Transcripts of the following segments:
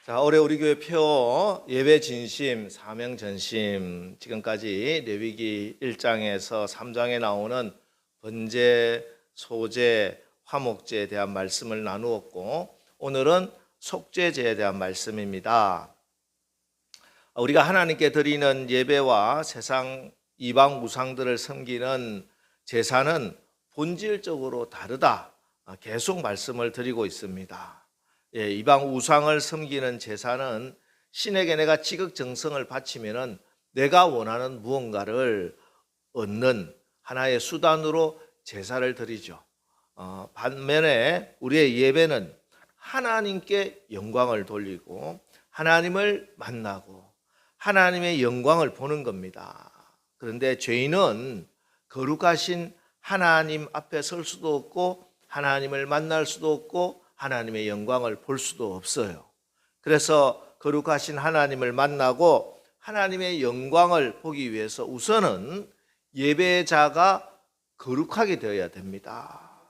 자, 올해 우리 교회 표 예배 진심, 사명 전심, 지금까지 레위기 1장에서 3장에 나오는 번제, 소제, 화목제에 대한 말씀을 나누었고, 오늘은 속죄제에 대한 말씀입니다. 우리가 하나님께 드리는 예배와 세상 이방 우상들을 섬기는 제사는 본질적으로 다르다, 계속 말씀을 드리고 있습니다. 이방 우상을 섬기는 제사는 신에게 내가 지극정성을 바치면은 내가 원하는 무언가를 얻는 하나의 수단으로 제사를 드리죠. 반면에 우리의 예배는 하나님께 영광을 돌리고 하나님을 만나고 하나님의 영광을 보는 겁니다. 그런데 죄인은 거룩하신 하나님 앞에 설 수도 없고 하나님을 만날 수도 없고 하나님의 영광을 볼 수도 없어요. 그래서 거룩하신 하나님을 만나고 하나님의 영광을 보기 위해서 우선은 예배자가 거룩하게 되어야 됩니다.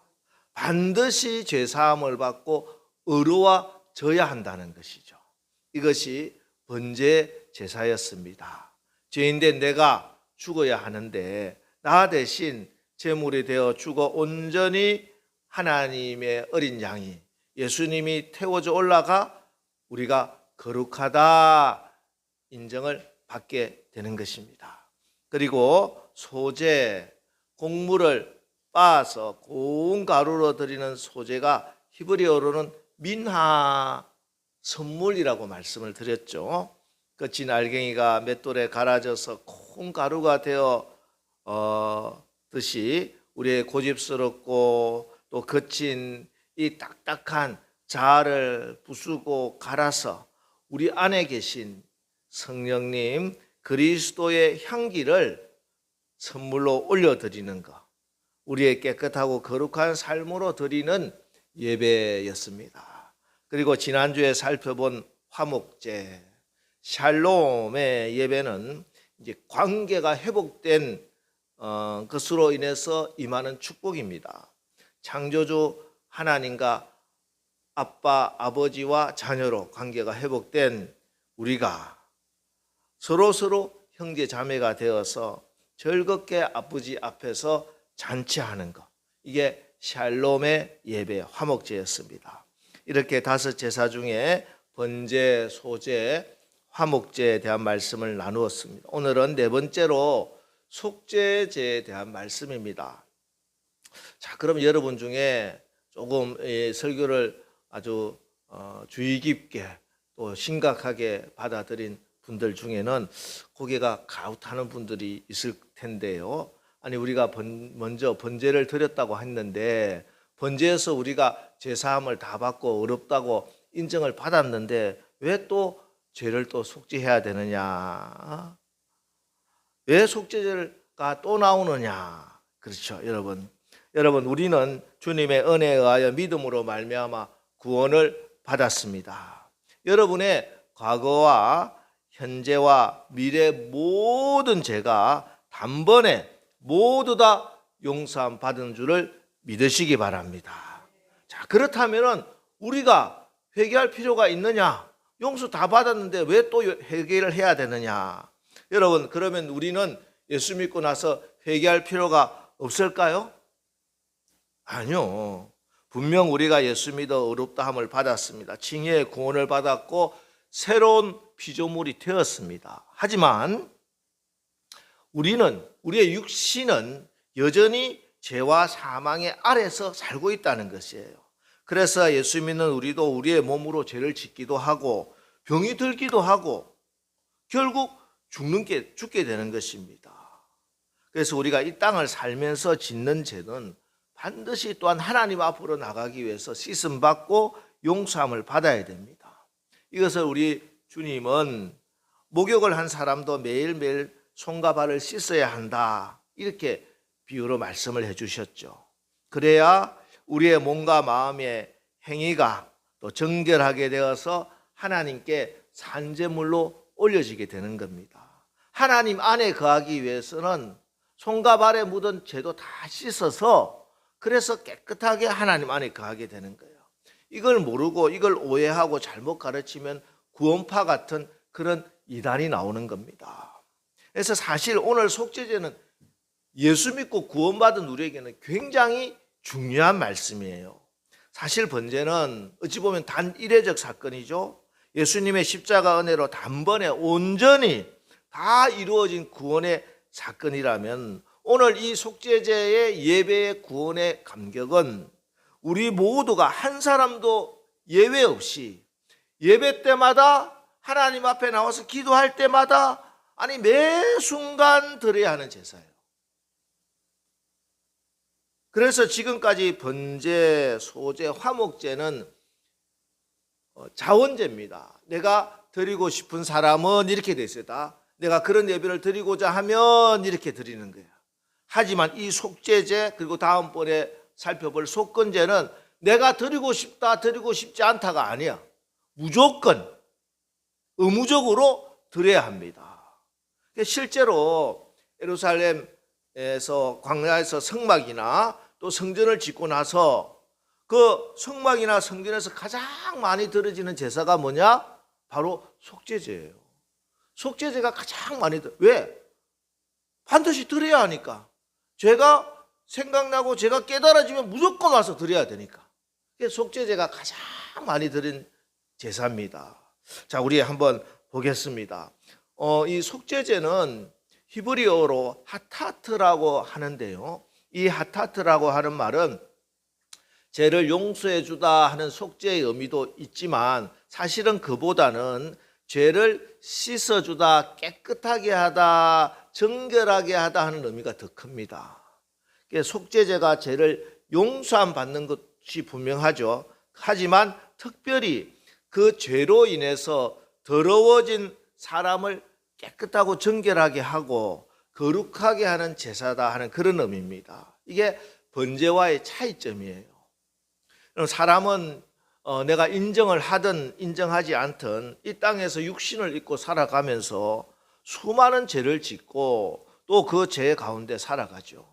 반드시 죄사함을 받고 의로워져야 한다는 것이죠. 이것이 번제 제사였습니다. 죄인된 내가 죽어야 하는데 나 대신 제물이 되어 죽어 온전히 하나님의 어린 양이 예수님이 태워져 올라가 우리가 거룩하다 인정을 받게 되는 것입니다. 그리고 소제, 곡물을 빻아서 고운 가루로 드리는 소제가 히브리어로는 민하 선물이라고 말씀을 드렸죠. 거친 알갱이가 맷돌에 갈아져서 고운 가루가 되어 듯이 우리의 고집스럽고 또 거친 이 딱딱한 자아를 부수고 갈아서 우리 안에 계신 성령님 그리스도의 향기를 선물로 올려드리는 것, 우리의 깨끗하고 거룩한 삶으로 드리는 예배였습니다. 그리고 지난주에 살펴본 화목제, 샬롬의 예배는 이제 관계가 회복된 것으로 인해서 임하는 축복입니다. 창조주 하나님과 아빠, 아버지와 자녀로 관계가 회복된 우리가 서로 형제 자매가 되어서 즐겁게 아버지 앞에서 잔치하는 것, 이게 샬롬의 예배, 화목제였습니다. 이렇게 다섯 제사 중에 번제, 소제, 화목제에 대한 말씀을 나누었습니다. 오늘은 네 번째로 속죄제에 대한 말씀입니다. 자, 그럼 여러분 중에 조금 설교를 아주 주의 깊게 또 심각하게 받아들인 분들 중에는 고개가 가웃하는 분들이 있을 텐데요. 아니, 우리가 먼저 번제를 드렸다고 했는데 번제에서 우리가 제사함을 다 받고 어렵다고 인정을 받았는데 왜 또 죄를 또 속죄해야 되느냐? 왜 속죄제가 또 나오느냐? 그렇죠, 여러분. 우리는 주님의 은혜에 의하여 믿음으로 말미암아 구원을 받았습니다. 여러분의 과거와 현재와 미래 모든 죄가 단번에 모두 다 용서함 받은 줄을 믿으시기 바랍니다. 자, 그렇다면 우리가 회개할 필요가 있느냐? 용서 다 받았는데 왜 또 회개를 해야 되느냐? 여러분, 그러면 우리는 예수 믿고 나서 회개할 필요가 없을까요? 아니요. 분명 우리가 예수 믿어 의롭다함을 받았습니다. 칭의의 구원을 받았고 새로운 피조물이 되었습니다. 하지만 우리의 육신은 여전히 죄와 사망의 아래서 살고 있다는 것이에요. 그래서 예수 믿는 우리도 우리의 몸으로 죄를 짓기도 하고 병이 들기도 하고 결국 죽게 되는 것입니다. 그래서 우리가 이 땅을 살면서 짓는 죄는 반드시 또한 하나님 앞으로 나가기 위해서 씻음받고 용서함을 받아야 됩니다. 이것을 우리 주님은 목욕을 한 사람도 매일매일 손과 발을 씻어야 한다, 이렇게 비유로 말씀을 해주셨죠. 그래야 우리의 몸과 마음의 행위가 또 정결하게 되어서 하나님께 산제물로 올려지게 되는 겁니다. 하나님 안에 거하기 위해서는 손과 발에 묻은 죄도 다 씻어서 그래서 깨끗하게 하나님 안에 거하게 되는 거예요. 이걸 모르고 이걸 오해하고 잘못 가르치면 구원파 같은 그런 이단이 나오는 겁니다. 그래서 사실 오늘 속죄제는 예수 믿고 구원받은 우리에게는 굉장히 중요한 말씀이에요. 사실 번제는 어찌 보면 단 일회적 사건이죠. 예수님의 십자가 은혜로 단번에 온전히 다 이루어진 구원의 사건이라면 오늘 이 속죄제의 예배의 구원의 감격은 우리 모두가 한 사람도 예외 없이 예배 때마다 하나님 앞에 나와서 기도할 때마다 아니 매 순간 드려야 하는 제사예요. 그래서 지금까지 번제, 소제, 화목제는 자원제입니다. 내가 드리고 싶은 사람은 이렇게 돼 있어요. 다 내가 그런 예배를 드리고자 하면 이렇게 드리는 거예요. 하지만 이 속죄제 그리고 다음번에 살펴볼 속건제는 내가 드리고 싶다 드리고 싶지 않다가 아니야. 무조건 의무적으로 드려야 합니다. 실제로 예루살렘에서 광야에서 성막이나 또 성전을 짓고 나서 그 성막이나 성전에서 가장 많이 드려지는 제사가 뭐냐? 바로 속죄제예요. 속죄제가 가장 많이 왜? 반드시 드려야 하니까. 죄가 생각나고 제가 깨달아지면 무조건 와서 드려야 되니까. 속죄제가 가장 많이 드린 제사입니다. 자, 우리 한번 보겠습니다. 이 속죄제는 히브리어로 하타트라고 하는데요. 이 하타트라고 하는 말은 죄를 용서해 주다 하는 속죄의 의미도 있지만 사실은 그보다는 죄를 씻어주다, 깨끗하게 하다, 정결하게 하다 하는 의미가 더 큽니다. 속죄제가 죄를 용서함 받는 것이 분명하죠. 하지만 특별히 그 죄로 인해서 더러워진 사람을 깨끗하고 정결하게 하고 거룩하게 하는 제사다 하는 그런 의미입니다. 이게 번제와의 차이점이에요. 사람은 내가 인정을 하든 인정하지 않든 이 땅에서 육신을 입고 살아가면서 수많은 죄를 짓고 또 그 죄 가운데 살아가죠.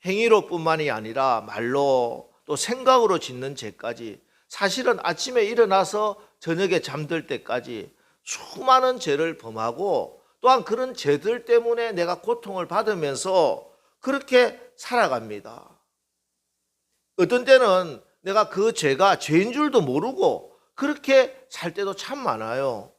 행위로뿐만이 아니라 말로 또 생각으로 짓는 죄까지 사실은 아침에 일어나서 저녁에 잠들 때까지 수많은 죄를 범하고 또한 그런 죄들 때문에 내가 고통을 받으면서 그렇게 살아갑니다. 어떤 때는 내가 그 죄가 죄인 줄도 모르고 그렇게 살 때도 참 많아요.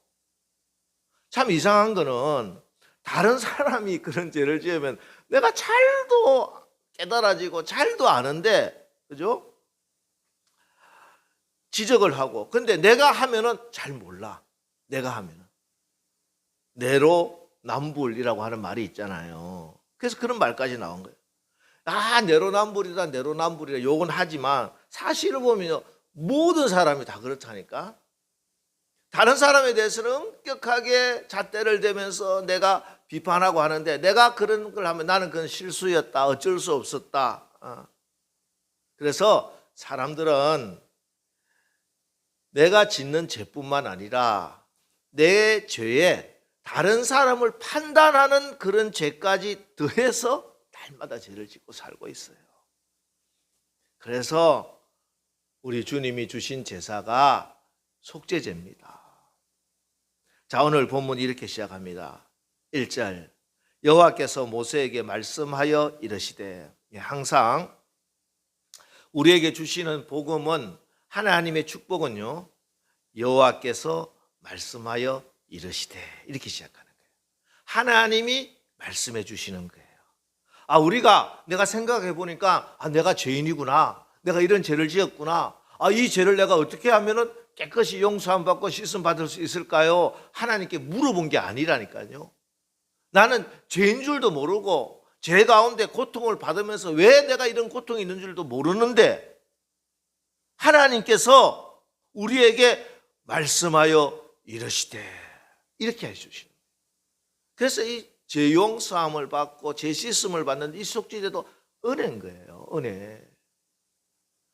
참 이상한 거는 다른 사람이 그런 죄를 지으면 내가 잘도 깨달아지고 잘도 아는데, 그죠? 지적을 하고. 근데 내가 하면은 잘 몰라. 내가 하면은. 내로남불이라고 하는 말이 있잖아요. 그래서 그런 말까지 나온 거예요. 아, 내로남불이다, 내로남불이다 욕은 하지만 사실을 보면 모든 사람이 다 그렇다니까. 다른 사람에 대해서는 엄격하게 잣대를 대면서 내가 비판하고 하는데 내가 그런 걸 하면 나는 그건 실수였다, 어쩔 수 없었다. 그래서 사람들은 내가 짓는 죄뿐만 아니라 내 죄에 다른 사람을 판단하는 그런 죄까지 더해서 날마다 죄를 짓고 살고 있어요. 그래서 우리 주님이 주신 제사가 속죄제입니다. 자, 오늘 본문이 이렇게 시작합니다. 1절 여호와께서 모세에게 말씀하여 이르시되, 항상 우리에게 주시는 복음은 하나님의 축복은요 여호와께서 말씀하여 이르시되 이렇게 시작하는 거예요. 하나님이 말씀해 주시는 거예요. 우리가 내가 생각해 보니까 내가 죄인이구나, 내가 이런 죄를 지었구나, 이 죄를 내가 어떻게 하면은 깨끗이 용서함 받고 씻음 받을 수 있을까요? 하나님께 물어본 게 아니라니까요. 나는 죄인 줄도 모르고 죄 가운데 고통을 받으면서 왜 내가 이런 고통이 있는 줄도 모르는데 하나님께서 우리에게 말씀하여 이르시되 이렇게 해주시는 거예요. 그래서 이 죄 용서함을 받고 죄 씻음을 받는 이 속죄제도 은혜인 거예요. 은혜.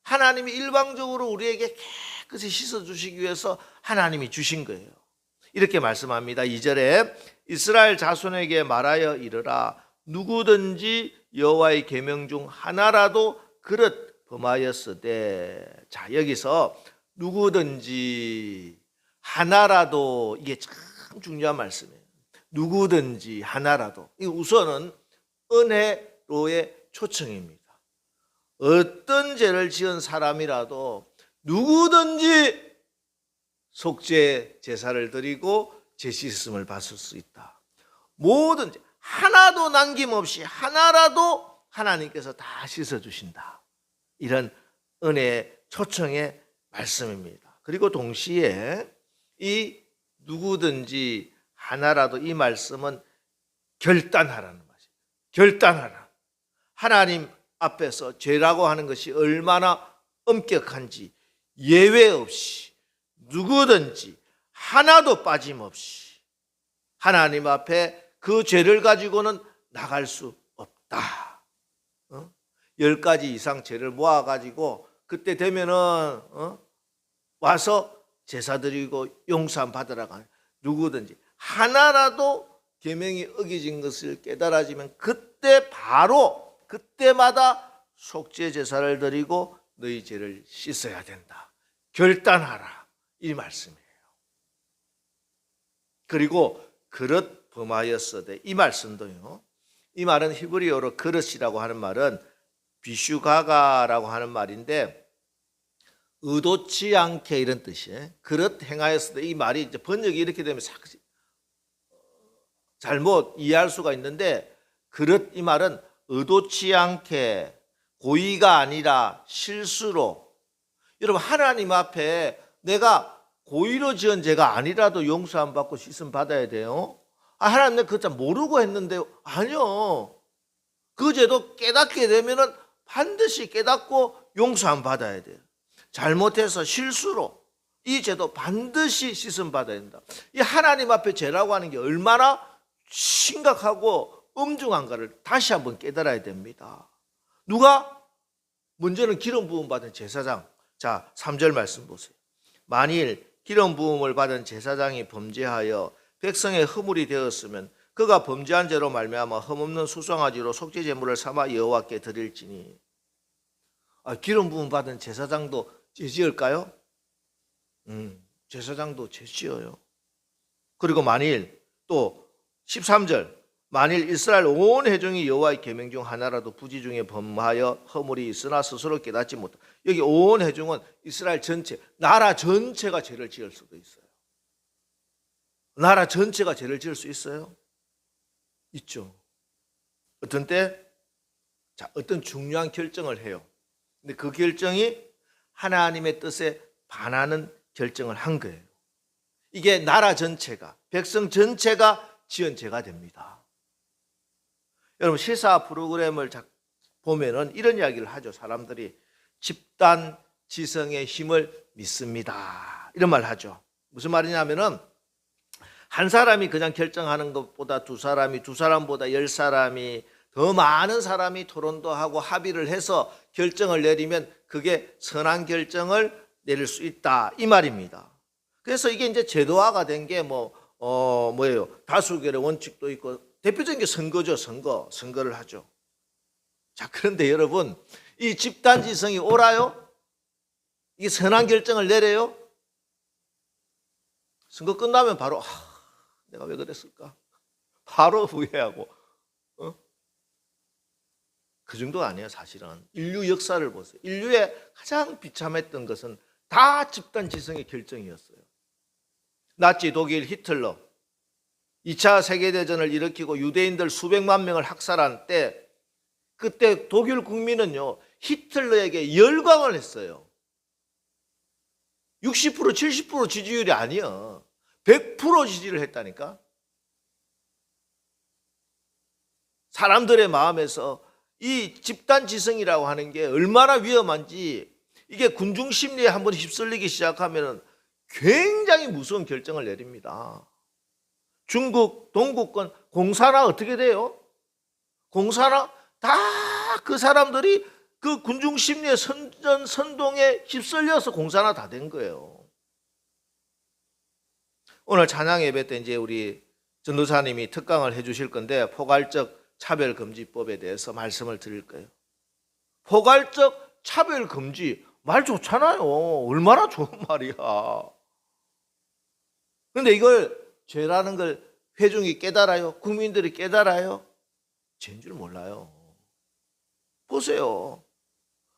하나님이 일방적으로 우리에게 깨끗이 씻어주시기 위해서 하나님이 주신 거예요. 이렇게 말씀합니다. 2절에 이스라엘 자손에게 말하여 이르라, 누구든지 여호와의 계명 중 하나라도 그릇 범하였으되. 자, 여기서 누구든지 하나라도, 이게 참 중요한 말씀이에요. 누구든지 하나라도. 이 우선은 은혜로의 초청입니다. 어떤 죄를 지은 사람이라도 누구든지 속죄 제사를 드리고 죄 씻음을 받을 수 있다. 뭐든지 하나도 남김없이 하나라도 하나님께서 다 씻어주신다. 이런 은혜의 초청의 말씀입니다. 그리고 동시에 이 누구든지 하나라도, 이 말씀은 결단하라는 말이에요. 결단하라. 하나님 앞에서 죄라고 하는 것이 얼마나 엄격한지 예외 없이 누구든지 하나도 빠짐없이 하나님 앞에 그 죄를 가지고는 나갈 수 없다. 10가지 이상 죄를 모아가지고 그때 되면은 와서 제사 드리고 용서함 받으라고 하는, 누구든지 하나라도 계명이 어기진 것을 깨달아지면 그때 바로 그때마다 속죄 제사를 드리고 너희 죄를 씻어야 된다. 결단하라, 이 말씀이에요. 그리고 그릇 범하였으되, 이 말씀도요, 이 말은 히브리어로 그릇이라고 하는 말은 비슈가가라고 하는 말인데 의도치 않게 이런 뜻이에요. 그릇 행하였으되, 이 말이 이제 번역이 이렇게 되면 잘못 이해할 수가 있는데, 그릇, 이 말은 의도치 않게, 고의가 아니라 실수로. 여러분, 하나님 앞에 내가 고의로 지은 죄가 아니라도 용서 안 받고 씻음 받아야 돼요. 하나님, 내가 그거 모르고 했는데, 아니요. 그 죄도 깨닫게 되면은 반드시 깨닫고 용서 안 받아야 돼요. 잘못해서 실수로 이 죄도 반드시 씻음 받아야 된다. 이 하나님 앞에 죄라고 하는 게 얼마나 심각하고 엄중한가를 다시 한번 깨달아야 됩니다. 누가? 먼저는 기름 부음 받은 제사장. 자, 3절 말씀 보세요. 만일 기름 부음을 받은 제사장이 범죄하여 백성의 허물이 되었으면 그가 범죄한 죄로 말미암아 흠없는 수송아지로 속죄 제물을 삼아 여호와께 드릴지니. 기름 부음 받은 제사장도 죄 지을까요? 제사장도 죄 지어요. 그리고 만일 또 13절, 만일 이스라엘 온 회중이 여호와의 계명 중 하나라도 부지 중에 범하여 허물이 있으나 스스로 깨닫지 못하. 여기 온 회중은 이스라엘 전체, 나라 전체가 죄를 지을 수도 있어요. 나라 전체가 죄를 지을 수 있어요? 있죠. 어떤 때, 자, 어떤 중요한 결정을 해요. 근데 그 결정이 하나님의 뜻에 반하는 결정을 한 거예요. 이게 나라 전체가, 백성 전체가 지은 죄가 됩니다. 여러분, 시사 프로그램을 보면은 이런 이야기를 하죠. 사람들이 집단 지성의 힘을 믿습니다. 이런 말을 하죠. 무슨 말이냐면은 한 사람이 그냥 결정하는 것보다 두 사람보다 10사람이, 더 많은 사람이 토론도 하고 합의를 해서 결정을 내리면 그게 선한 결정을 내릴 수 있다, 이 말입니다. 그래서 이게 이제 제도화가 된 게 뭐예요? 다수결의 원칙도 있고, 대표적인 게 선거죠. 선거를 하죠. 자, 그런데 여러분, 이 집단지성이 옳아요? 이게 선한 결정을 내려요? 선거 끝나면 바로 내가 왜 그랬을까? 바로 후회하고. 그 정도 아니에요. 사실은 인류 역사를 보세요. 인류의 가장 비참했던 것은 다 집단지성의 결정이었어요. 나치 독일 히틀러 2차 세계대전을 일으키고 유대인들 수백만 명을 학살한 때, 그때 독일 국민은요 히틀러에게 열광을 했어요. 60% 70% 지지율이 아니야. 100% 지지를 했다니까. 사람들의 마음에서 이 집단지성이라고 하는 게 얼마나 위험한지, 이게 군중 심리에 한번 휩쓸리기 시작하면 굉장히 무서운 결정을 내립니다. 중국 동구권 공산화 어떻게 돼요? 공산화 다 그 사람들이 그 군중 심리의 선동에 휩쓸려서 공산화 다 된 거예요. 오늘 찬양 예배 때 이제 우리 전도사님이 특강을 해주실 건데, 포괄적 차별금지법에 대해서 말씀을 드릴 거예요. 포괄적 차별금지 말 좋잖아요. 얼마나 좋은 말이야. 그런데 이걸 죄라는 걸 회중이 깨달아요? 국민들이 깨달아요? 죄인 줄 몰라요. 보세요.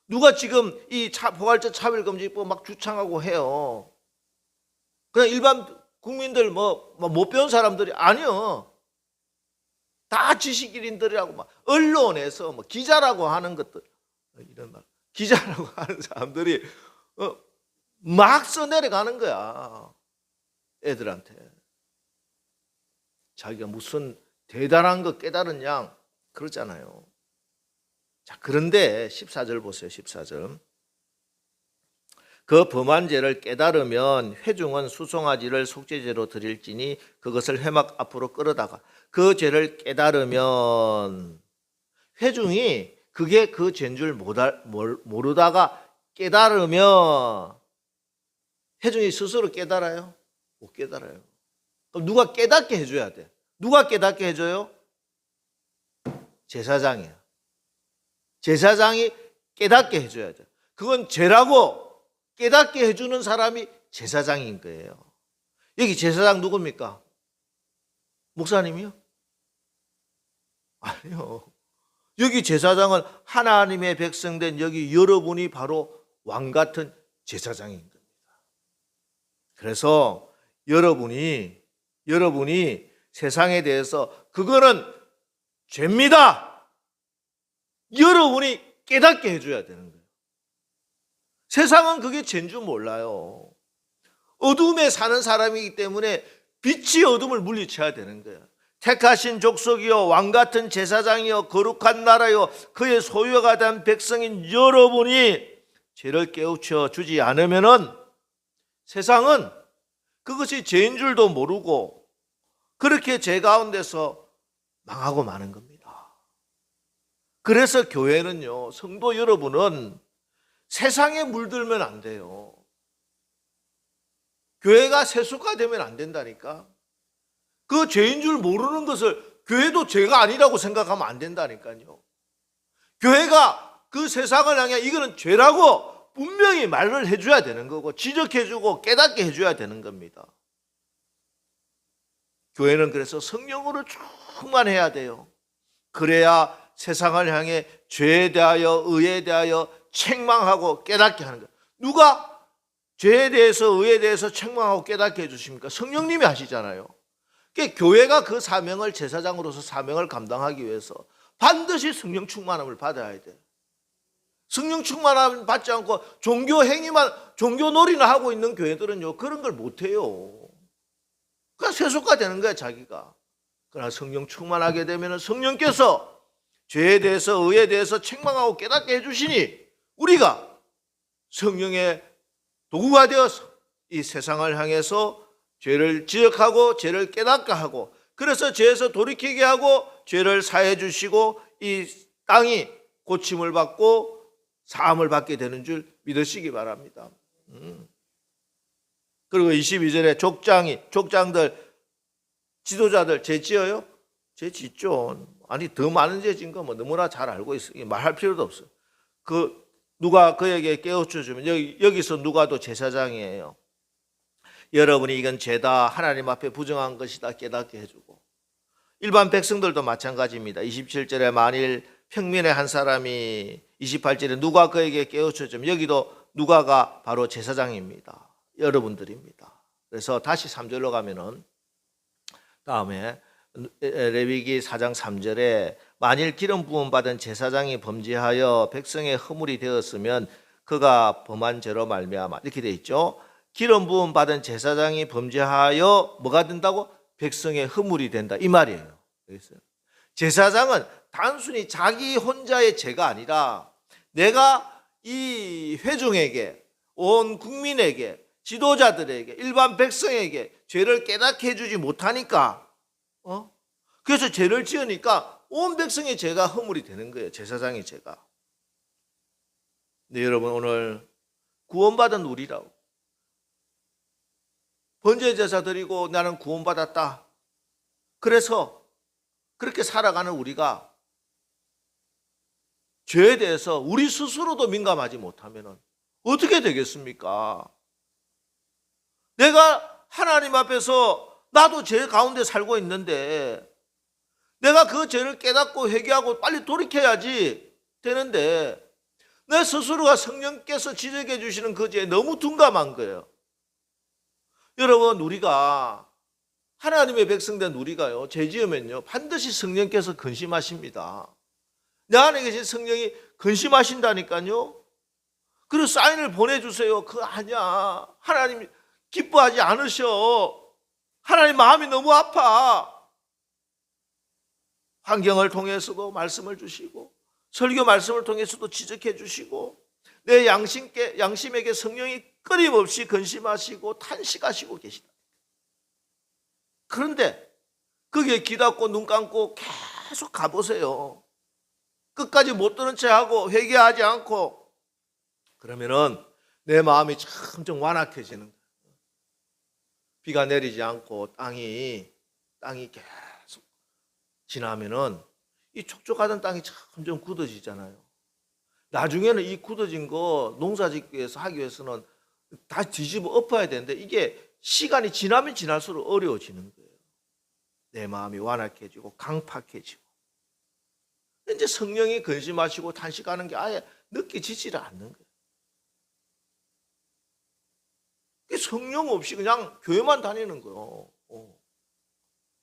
누가 지금 이 포괄적 차별금지법 막 주창하고 해요. 그냥 일반 국민들 못 배운 사람들이 아니요. 다 지식인들이라고 막 언론에서 기자라고 하는 것들 이런 말 기자라고 하는 사람들이 막 써내려가는 거야. 애들한테. 자기가 무슨 대단한 거 깨달은 양 그러잖아요. 자, 그런데 14절 보세요. 14절. 그 범한 죄를 깨달으면 회중은 수송아지를 속죄제로 드릴지니 그것을 회막 앞으로 끌어다가 그 죄를 깨달으면 회중이 그게 그 죄인 줄 모르다가 깨달으면 회중이 스스로 깨달아요? 못 깨달아요. 그럼 누가 깨닫게 해줘야 돼. 누가 깨닫게 해줘요? 제사장이야. 제사장이 깨닫게 해줘야 돼. 그건 죄라고 깨닫게 해주는 사람이 제사장인 거예요. 여기 제사장 누굽니까? 목사님이요? 아니요. 여기 제사장은 하나님의 백성된 여기 여러분이 바로 왕 같은 제사장인 겁니다. 그래서 여러분이 세상에 대해서 그거는 죄입니다. 여러분이 깨닫게 해줘야 되는 거예요. 세상은 그게 죄인 줄 몰라요. 어둠에 사는 사람이기 때문에 빛이 어둠을 물리쳐야 되는 거예요. 택하신 족속이요 왕 같은 제사장이요 거룩한 나라요 그의 소유가 된 백성인 여러분이 죄를 깨우쳐 주지 않으면은 세상은 그것이 죄인 줄도 모르고 그렇게 죄 가운데서 망하고 마는 겁니다. 그래서 교회는요, 성도 여러분은 세상에 물들면 안 돼요. 교회가 세속화되면 안 된다니까. 그 죄인 줄 모르는 것을 교회도 죄가 아니라고 생각하면 안 된다니까요. 교회가 그 세상을 향해 이거는 죄라고 분명히 말을 해줘야 되는 거고 지적해주고 깨닫게 해줘야 되는 겁니다. 교회는 그래서 성령으로 충만해야 돼요. 그래야 세상을 향해 죄에 대하여 의에 대하여 책망하고 깨닫게 하는 거예요. 누가 죄에 대해서 의에 대해서 책망하고 깨닫게 해주십니까? 성령님이 하시잖아요. 그러니까 교회가 그 사명을 제사장으로서 사명을 감당하기 위해서 반드시 성령 충만함을 받아야 돼. 성령 충만함을 받지 않고 종교 행위만 종교 놀이나 하고 있는 교회들은요 그런 걸 못해요. 그냥 세속화되는 거야 자기가. 그러나 성령 충만하게 되면 성령께서 죄에 대해서 의에 대해서 책망하고 깨닫게 해주시니 우리가 성령의 도구가 되어서 이 세상을 향해서 죄를 지적하고 죄를 깨닫게 하고 그래서 죄에서 돌이키게 하고 죄를 사해 주시고 이 땅이 고침을 받고 사함을 받게 되는 줄 믿으시기 바랍니다. 그리고 22절에 족장들 지도자들 죄 지어요? 죄 짓죠. 아니 더 많은 죄 진 거 뭐 너무나 잘 알고 있어요. 말할 필요도 없어요. 누가 그에게 깨우쳐 주면 여기서 누가도 제사장이에요. 여러분이 이건 죄다 하나님 앞에 부정한 것이다 깨닫게 해주고 일반 백성들도 마찬가지입니다. 27절에 만일 평민의 한 사람이 28절에 누가 그에게 깨우쳐 주면 여기도 누가가 바로 제사장입니다. 여러분들입니다. 그래서 다시 3절로 가면은 다음에 레위기 4장 3절에 만일 기름 부음 받은 제사장이 범죄하여 백성의 허물이 되었으면 그가 범한 죄로 말미암아 이렇게 돼 있죠. 기름 부음 받은 제사장이 범죄하여 뭐가 된다고? 백성의 허물이 된다 이 말이에요. 제사장은 단순히 자기 혼자의 죄가 아니라 내가 이 회중에게 온 국민에게 지도자들에게 일반 백성에게 죄를 깨닫게 해주지 못하니까 그래서 죄를 지으니까 온 백성의 죄가 허물이 되는 거예요. 제사장의 죄가. 네, 여러분 오늘 구원받은 우리라고 번제제사 드리고 나는 구원받았다. 그래서 그렇게 살아가는 우리가 죄에 대해서 우리 스스로도 민감하지 못하면 어떻게 되겠습니까? 내가 하나님 앞에서 나도 죄 가운데 살고 있는데 내가 그 죄를 깨닫고 회개하고 빨리 돌이켜야지 되는데 내 스스로가 성령께서 지적해 주시는 그 죄에 너무 둔감한 거예요. 여러분, 우리가 하나님의 백성된 우리가요, 죄 지으면요 반드시 성령께서 근심하십니다. 내 안에 계신 성령이 근심하신다니까요. 그리고 사인을 보내주세요. 그거 아니야, 하나님 기뻐하지 않으셔, 하나님 마음이 너무 아파. 환경을 통해서도 말씀을 주시고 설교 말씀을 통해서도 지적해 주시고 내 양심에게 성령이 끊임없이 근심하시고 탄식하시고 계시다. 그런데 거기에 귀 닫고 눈 감고 계속 가보세요. 끝까지 못 들은 채 하고 회개하지 않고 그러면은 내 마음이 점점 완악해지는 거예요. 비가 내리지 않고 땅이 계속 지나면은 이 촉촉하던 땅이 점점 굳어지잖아요. 나중에는 이 굳어진 거 농사 짓기 위해서 하기 위해서는 다 뒤집어 엎어야 되는데 이게 시간이 지나면 지날수록 어려워지는 거예요. 내 마음이 완악해지고 강팍해지고 이제 성령이 근심하시고 탄식하는 게 아예 느껴지지를 않는 거예요. 성령 없이 그냥 교회만 다니는 거예요.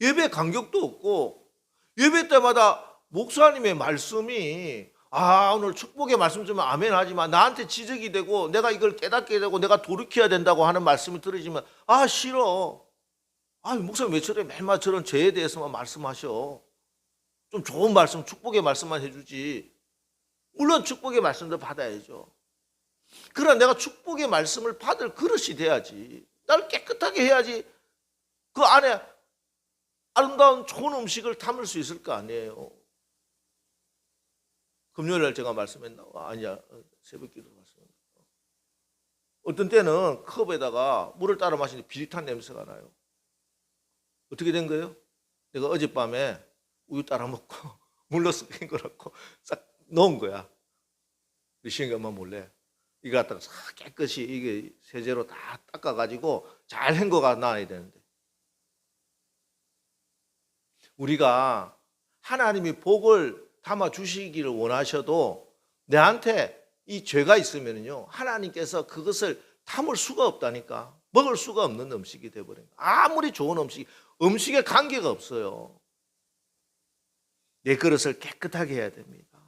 예배 간격도 없고 예배 때마다 목사님의 말씀이 오늘 축복의 말씀 좀 아멘 하지만 나한테 지적이 되고 내가 이걸 깨닫게 되고 내가 돌이켜야 된다고 하는 말씀이 들으시면 싫어. 목사님 왜 저래 매일마다 저런 죄에 대해서만 말씀하셔. 좀 좋은 말씀, 축복의 말씀만 해주지. 물론 축복의 말씀도 받아야죠. 그러나 내가 축복의 말씀을 받을 그릇이 돼야지. 나를 깨끗하게 해야지 그 안에 아름다운 좋은 음식을 담을 수 있을 거 아니에요. 금요일날 제가 말씀했나? 아니야, 새벽기도 말씀했나? 어떤 때는 컵에다가 물을 따라 마시는데 비릿한 냄새가 나요. 어떻게 된 거예요? 내가 어젯밤에 우유 따라 먹고 물 넣어서 깬 거라고 싹 넣은 거야. 리시는 엄마 몰래. 이거 갖다가 싹 깨끗이 이게 세제로 다 닦아가지고 잘 헹궈가 놔야 되는데 우리가 하나님이 복을 담아 주시기를 원하셔도 내한테 이 죄가 있으면요 하나님께서 그것을 담을 수가 없다니까. 먹을 수가 없는 음식이 돼버린 거예요. 아무리 좋은 음식에 관계가 없어요. 내 그릇을 깨끗하게 해야 됩니다.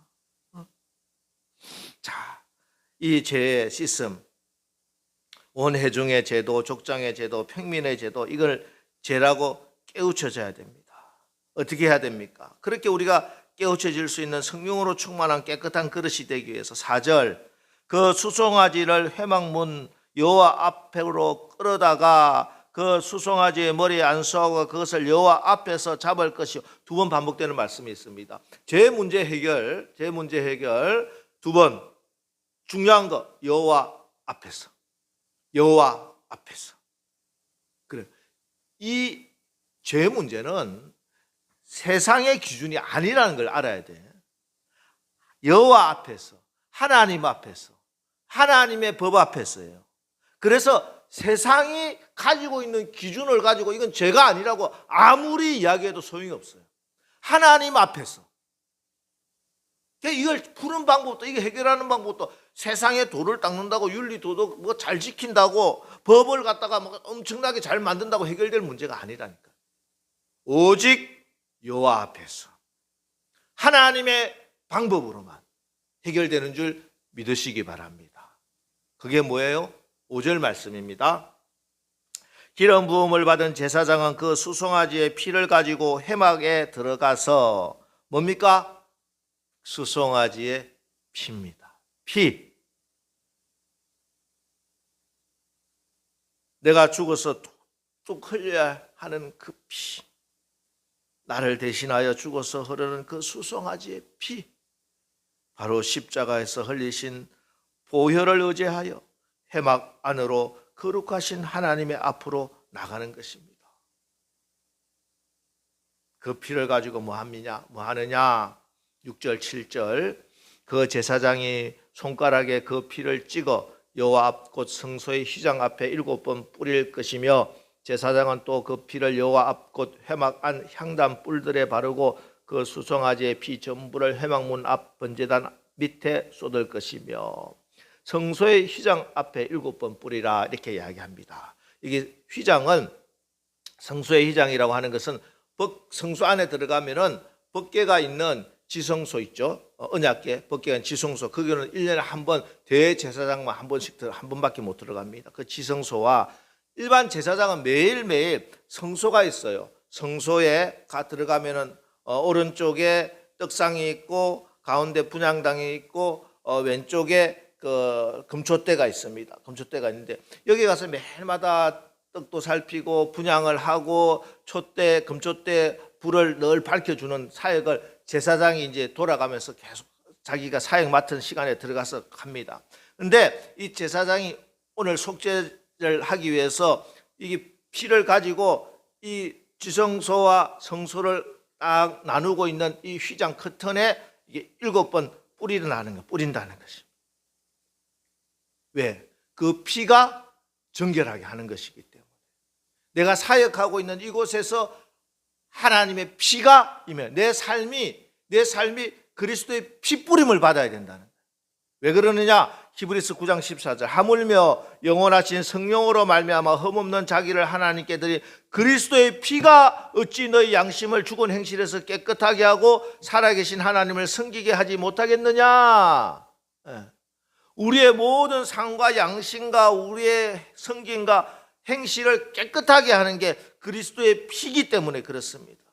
자, 이 죄의 시스템, 원회중의 제도, 족장의 제도, 평민의 제도, 이걸 죄라고 깨우쳐져야 됩니다. 어떻게 해야 됩니까? 그렇게 우리가 깨우쳐질 수 있는 성령으로 충만한 깨끗한 그릇이 되기 위해서 4절, 그 수송아지를 회막문 여호와 앞으로 끌어다가 그 수송아지의 머리에 안수하고 그것을 여호와 앞에서 잡을 것이요. 2번 반복되는 말씀이 있습니다. 죄 문제 해결 두 번. 중요한 거 여호와 앞에서. 그래. 이 죄 문제는 세상의 기준이 아니라는 걸 알아야 돼. 여호와 앞에서, 하나님 앞에서, 하나님의 법 앞에서예요. 그래서 세상이 가지고 있는 기준을 가지고 이건 죄가 아니라고 아무리 이야기해도 소용이 없어요. 하나님 앞에서. 이걸 푸는 방법도, 이게 해결하는 방법도 세상의 도를 닦는다고 윤리 도덕 뭐 잘 지킨다고 법을 갖다가 뭐 엄청나게 잘 만든다고 해결될 문제가 아니라니까. 오직 여호와 앞에서 하나님의 방법으로만 해결되는 줄 믿으시기 바랍니다. 그게 뭐예요? 5절 말씀입니다. 기름 부음을 받은 제사장은 그 수송아지의 피를 가지고 회막에 들어가서 뭡니까? 수송아지의 피입니다. 피. 내가 죽어서 뚝뚝 흘려야 하는 그 피. 나를 대신하여 죽어서 흐르는 그 수송아지의 피. 바로 십자가에서 흘리신 보혈을 의지하여 회막 안으로 거룩하신 하나님의 앞으로 나가는 것입니다. 그 피를 가지고 뭐 하느냐? 6절, 7절. 그 제사장이 손가락에 그 피를 찍어 여호와 앞 곧 성소의 휘장 앞에 7번 뿌릴 것이며 제사장은 또 그 피를 여호와 앞 곧 회막 안 향단 뿔들에 바르고 그 수송아지의 피 전부를 회막문 앞 번제단 밑에 쏟을 것이며 성소의 휘장 앞에 7번 뿌리라 이렇게 이야기합니다. 이게 휘장은 성소의 휘장이라고 하는 것은 성소 안에 들어가면은 법궤가 있는 지성소 있죠. 언약궤, 법궤가 있는 지성소. 거기는 1년에 한 번 대제사장만 한 번밖에 못 들어갑니다. 그 지성소와 일반 제사장은 매일매일 성소가 있어요. 성소에 들어가면은 오른쪽에 떡상이 있고 가운데 분향당이 있고 왼쪽에 그 금초대가 있습니다. 금초대가 있는데 여기 가서 매일마다 떡도 살피고 분향을 하고 금초대 불을 늘 밝혀주는 사역을 제사장이 이제 돌아가면서 계속 자기가 사역 맡은 시간에 들어가서 합니다. 근데 이 제사장이 오늘 속죄를 하기 위해서 이 피를 가지고 이 지성소와 성소를 딱 나누고 있는 이 휘장 커튼에 이게 7번 뿌린다는 것입니다. 왜? 그 피가 정결하게 하는 것이기 때문에. 내가 사역하고 있는 이곳에서 하나님의 피가 임해 내 삶이 그리스도의 피 뿌림을 받아야 된다는 거예요. 왜 그러느냐? 히브리서 9장 14절 하물며 영원하신 성령으로 말미암아 흠없는 자기를 하나님께 드린 그리스도의 피가 어찌 너희 양심을 죽은 행실에서 깨끗하게 하고 살아계신 하나님을 섬기게 하지 못하겠느냐? 우리의 모든 삶과 양심과 우리의 성김과 행실을 깨끗하게 하는 게 그리스도의 피기 때문에 그렇습니다.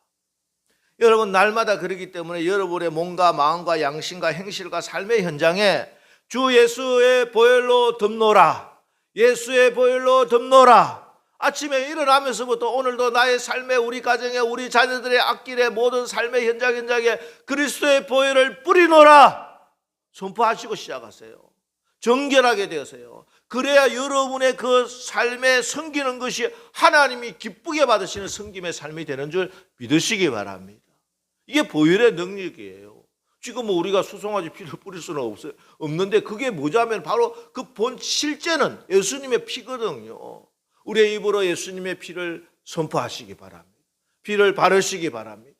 여러분 날마다 그러기 때문에 여러분의 몸과 마음과 양심과 행실과 삶의 현장에 주 예수의 보혈로 덮노라, 예수의 보혈로 덮노라. 아침에 일어나면서부터 오늘도 나의 삶에 우리 가정에 우리 자녀들의 앞길에 모든 삶의 현장에 그리스도의 보혈을 뿌리노라 선포하시고 시작하세요. 정결하게 되세요. 그래야 여러분의 그 삶에 섬기는 것이 하나님이 기쁘게 받으시는 섬김의 삶이 되는 줄 믿으시기 바랍니다. 이게 보혈의 능력이에요. 지금 뭐 우리가 수송아지 피를 뿌릴 수는 없는데 그게 뭐냐면 바로 그 실제는 예수님의 피거든요. 우리의 입으로 예수님의 피를 선포하시기 바랍니다. 피를 바르시기 바랍니다.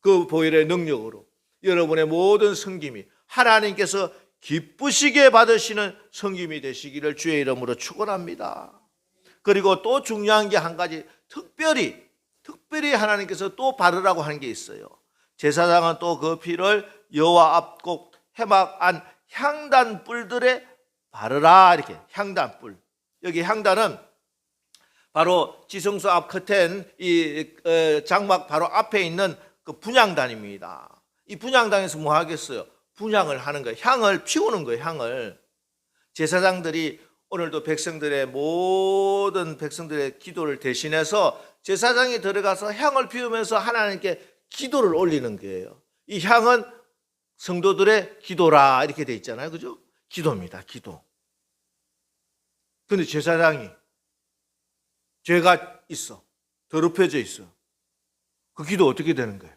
그 보혈의 능력으로 여러분의 모든 섬김이 하나님께서 기쁘시게 받으시는 섬김이 되시기를 주의 이름으로 축원합니다. 그리고 또 중요한 게 한 가지 특별히 하나님께서 또 바르라고 하는 게 있어요. 제사장은 또 그 피를 여호와 앞 곧 회막 안 향단 뿔들에 바르라 이렇게 향단 뿔. 여기 향단은 바로 지성소 앞 커튼 이 장막 바로 앞에 있는 그 분향단입니다. 이 분향단에서 뭐 하겠어요? 분향을 하는 거예요. 향을 피우는 거예요. 향을. 제사장들이 오늘도 모든 백성들의 기도를 대신해서 제사장이 들어가서 향을 피우면서 하나님께 기도를 올리는 거예요. 이 향은 성도들의 기도라 이렇게 돼 있잖아요. 그죠? 기도입니다. 기도. 근데 제사장이 죄가 있어. 더럽혀져 있어. 그 기도 어떻게 되는 거예요?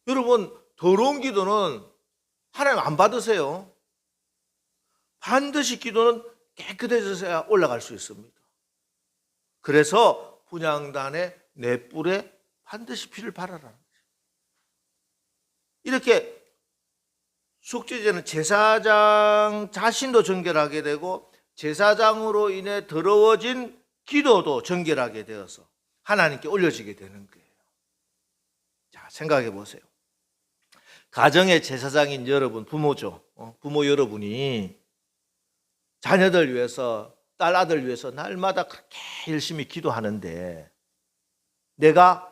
여러분 더러운 기도는 하나님 안 받으세요. 반드시 기도는 깨끗해져야 올라갈 수 있습니다. 그래서 분향단의 네 뿔에 반드시 피를 바라라는 거죠. 이렇게 속죄제는 제사장 자신도 정결하게 되고 제사장으로 인해 더러워진 기도도 정결하게 되어서 하나님께 올려지게 되는 거예요. 자, 생각해 보세요. 가정의 제사장인 여러분, 부모죠. 부모 여러분이 자녀들 위해서, 딸, 아들 위해서 날마다 그렇게 열심히 기도하는데 내가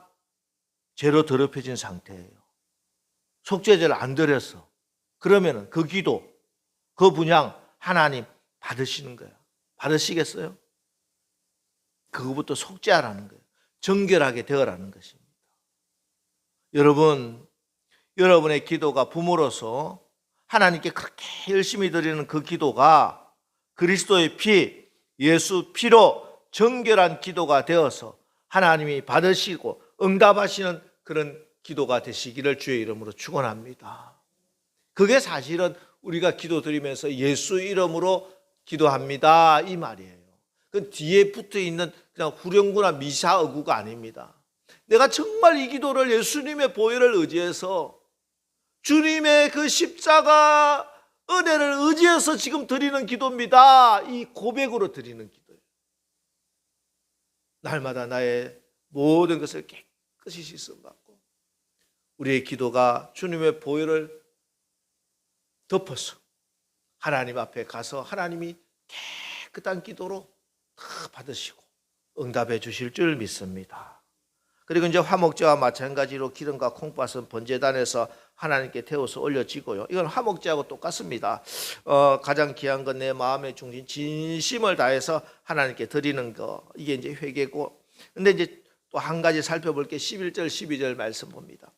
죄로 더럽혀진 상태예요. 속죄제를 안 드렸어. 그러면 그 기도, 그 분향 하나님 받으시는 거예요. 받으시겠어요? 그거부터 속죄하라는 거예요. 정결하게 되어라는 것입니다. 여러분, 여러분의 기도가 부모로서 하나님께 그렇게 열심히 드리는 그 기도가 그리스도의 피, 예수 피로 정결한 기도가 되어서 하나님이 받으시고 응답하시는 그런 기도가 되시기를 주의 이름으로 축원합니다. 그게 사실은 우리가 기도 드리면서 예수 이름으로 기도합니다 이 말이에요. 그 뒤에 붙어 있는 그냥 후렴구나 미사어구가 아닙니다. 내가 정말 이 기도를 예수님의 보혈을 의지해서 주님의 그 십자가 은혜를 의지해서 지금 드리는 기도입니다. 이 고백으로 드리는 기도예요. 날마다 나의 모든 것을 깨끗이 씻음받고 우리의 기도가 주님의 보혈을 덮어서 하나님 앞에 가서 하나님이 깨끗한 기도로 다 받으시고 응답해 주실 줄 믿습니다. 그리고 이제 화목제와 마찬가지로 기름과 콩팥은 번제단에서 하나님께 태워서 올려지고요. 이건 화목제하고 똑같습니다. 가장 귀한 건 내 마음의 중심, 진심을 다해서 하나님께 드리는 거. 이게 이제 회개고. 근데 이제 또 한 가지 살펴볼 게 11절, 12절 말씀 봅니다.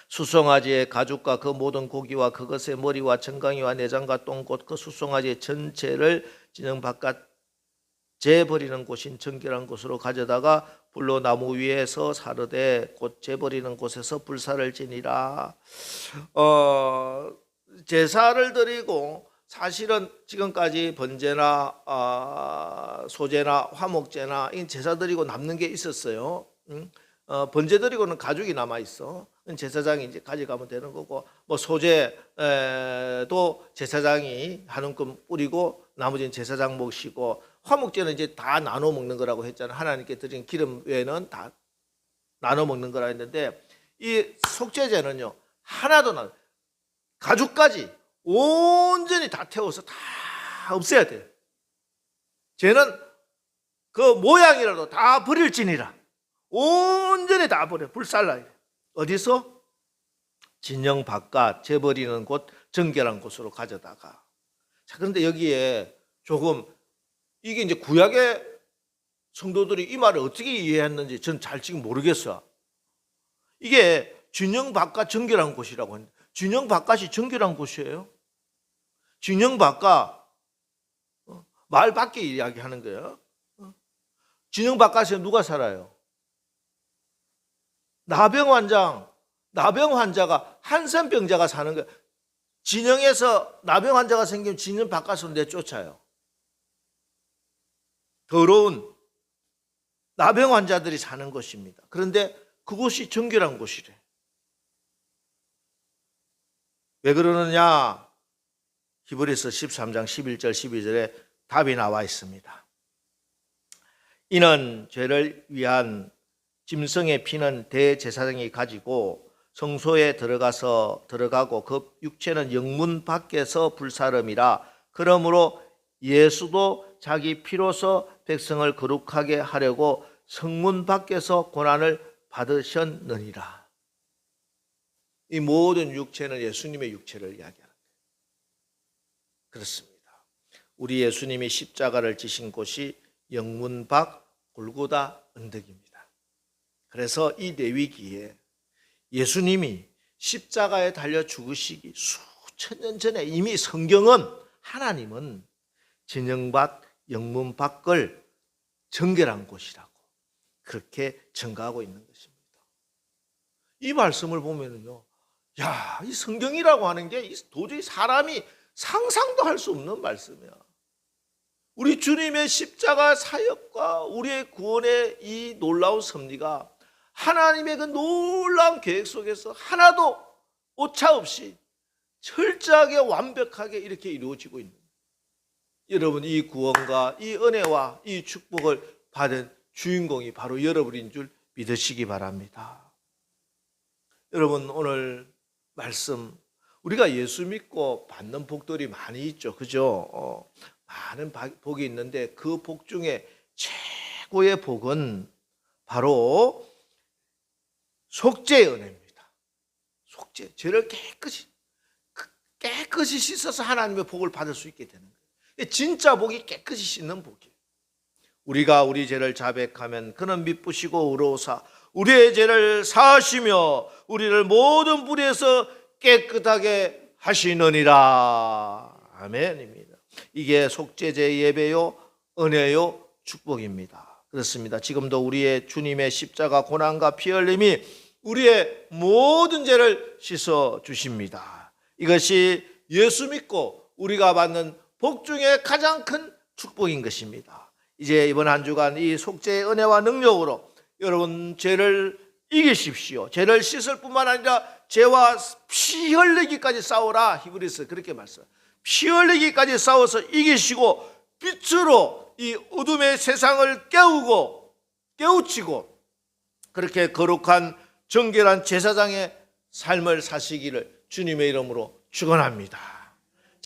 수송아지의 가죽과 그 모든 고기와 그것의 머리와 정강이와 내장과 똥 곧 그 수송아지 전체를 진영 바깥 재버리는 곳인 정결한 곳으로 가져다가 불로 나무 위에서 사르되 곧 재버리는 곳에서 불사를 지니라. 제사를 드리고 사실은 지금까지 번제나 소제나 화목제나 이 제사 드리고 남는 게 있었어요. 번제 드리고는 가죽이 남아 있어. 제사장이 이제 가져가면 되는 거고, 뭐 소제도 제사장이 한 움큼 뿌리고 나머지는 제사장 몫이고, 화목제는 이제 다 나눠 먹는 거라고 했잖아요. 하나님께 드린 기름 외에는 다 나눠 먹는 거라 했는데, 이 속죄제는요 하나도 가죽까지 온전히 다 태워서 다 없애야 돼요. 쟤는 그 모양이라도 다 버릴지니라. 온전히 다 버려. 불살라야 돼. 어디서? 진영 바깥 재버리는 곳, 정결한 곳으로 가져다가. 자, 그런데 여기에 조금 이게 이제 구약의 성도들이 이 말을 어떻게 이해했는지 전 잘 지금 모르겠어. 이게 진영 바깥 정결한 곳이라고 하는데, 진영 바깥이 정결한 곳이에요? 진영 바깥 말 밖에 이야기하는 거예요. 진영 바깥에 누가 살아요? 나병 환자가 한센병자가 사는 거예요. 진영에서 나병 환자가 생기면 진영 바깥으로 내쫓아요. 더러운 나병 환자들이 사는 곳입니다. 그런데 그곳이 정결한 곳이래. 왜 그러느냐? 히브리서 13장 11절 12절에 답이 나와 있습니다. 이는 죄를 위한 짐승의 피는 대제사장이 가지고 성소에 들어가고 그 육체는 영문 밖에서 불사름이라. 그러므로 예수도 자기 피로서 백성을 거룩하게 하려고 성문 밖에서 고난을 받으셨느니라. 이 모든 육체는 예수님의 육체를 이야기하는 거예요. 그렇습니다. 우리 예수님이 십자가를 지신 곳이 영문 밖 골고다 언덕입니다. 그래서 이 레위기에 예수님이 십자가에 달려 죽으시기 수천 년 전에 이미 성경은, 하나님은 진영 밖, 영문 밖을 정결한 곳이라고 그렇게 증가하고 있는 것입니다. 이 말씀을 보면요, 야, 이 성경이라고 하는 게 도저히 사람이 상상도 할 수 없는 말씀이야. 우리 주님의 십자가 사역과 우리의 구원의 이 놀라운 섭리가 하나님의 그 놀라운 계획 속에서 하나도 오차 없이 철저하게 완벽하게 이렇게 이루어지고 있는, 여러분 이 구원과 이 은혜와 이 축복을 받은 주인공이 바로 여러분인 줄 믿으시기 바랍니다. 여러분 오늘 말씀, 우리가 예수 믿고 받는 복들이 많이 있죠. 그죠? 많은 복이 있는데 그 복 중에 최고의 복은 바로 속죄의 은혜입니다. 속죄, 죄를 깨끗이 씻어서 하나님의 복을 받을 수 있게 되는 거예요. 진짜 복이 깨끗이 씻는 복이에요. 우리가 우리 죄를 자백하면 그는 미쁘시고 의로우사 우리의 죄를 사하시며 우리를 모든 불의에서 깨끗하게 하시느니라. 아멘입니다. 이게 속죄제 예배요, 은혜요, 축복입니다. 그렇습니다. 지금도 우리의 주님의 십자가 고난과 피 흘림이 우리의 모든 죄를 씻어 주십니다. 이것이 예수 믿고 우리가 받는 복 중에 가장 큰 축복인 것입니다. 이제 이번 한 주간 이 속죄의 은혜와 능력으로 여러분 죄를 이기십시오. 죄를 씻을 뿐만 아니라 죄와 피 흘리기까지 싸우라. 히브리서 그렇게 말씀. 피 흘리기까지 싸워서 이기시고 빛으로 이 어둠의 세상을 깨우치고 그렇게 거룩한 정결한 제사장의 삶을 사시기를 주님의 이름으로 축원합니다.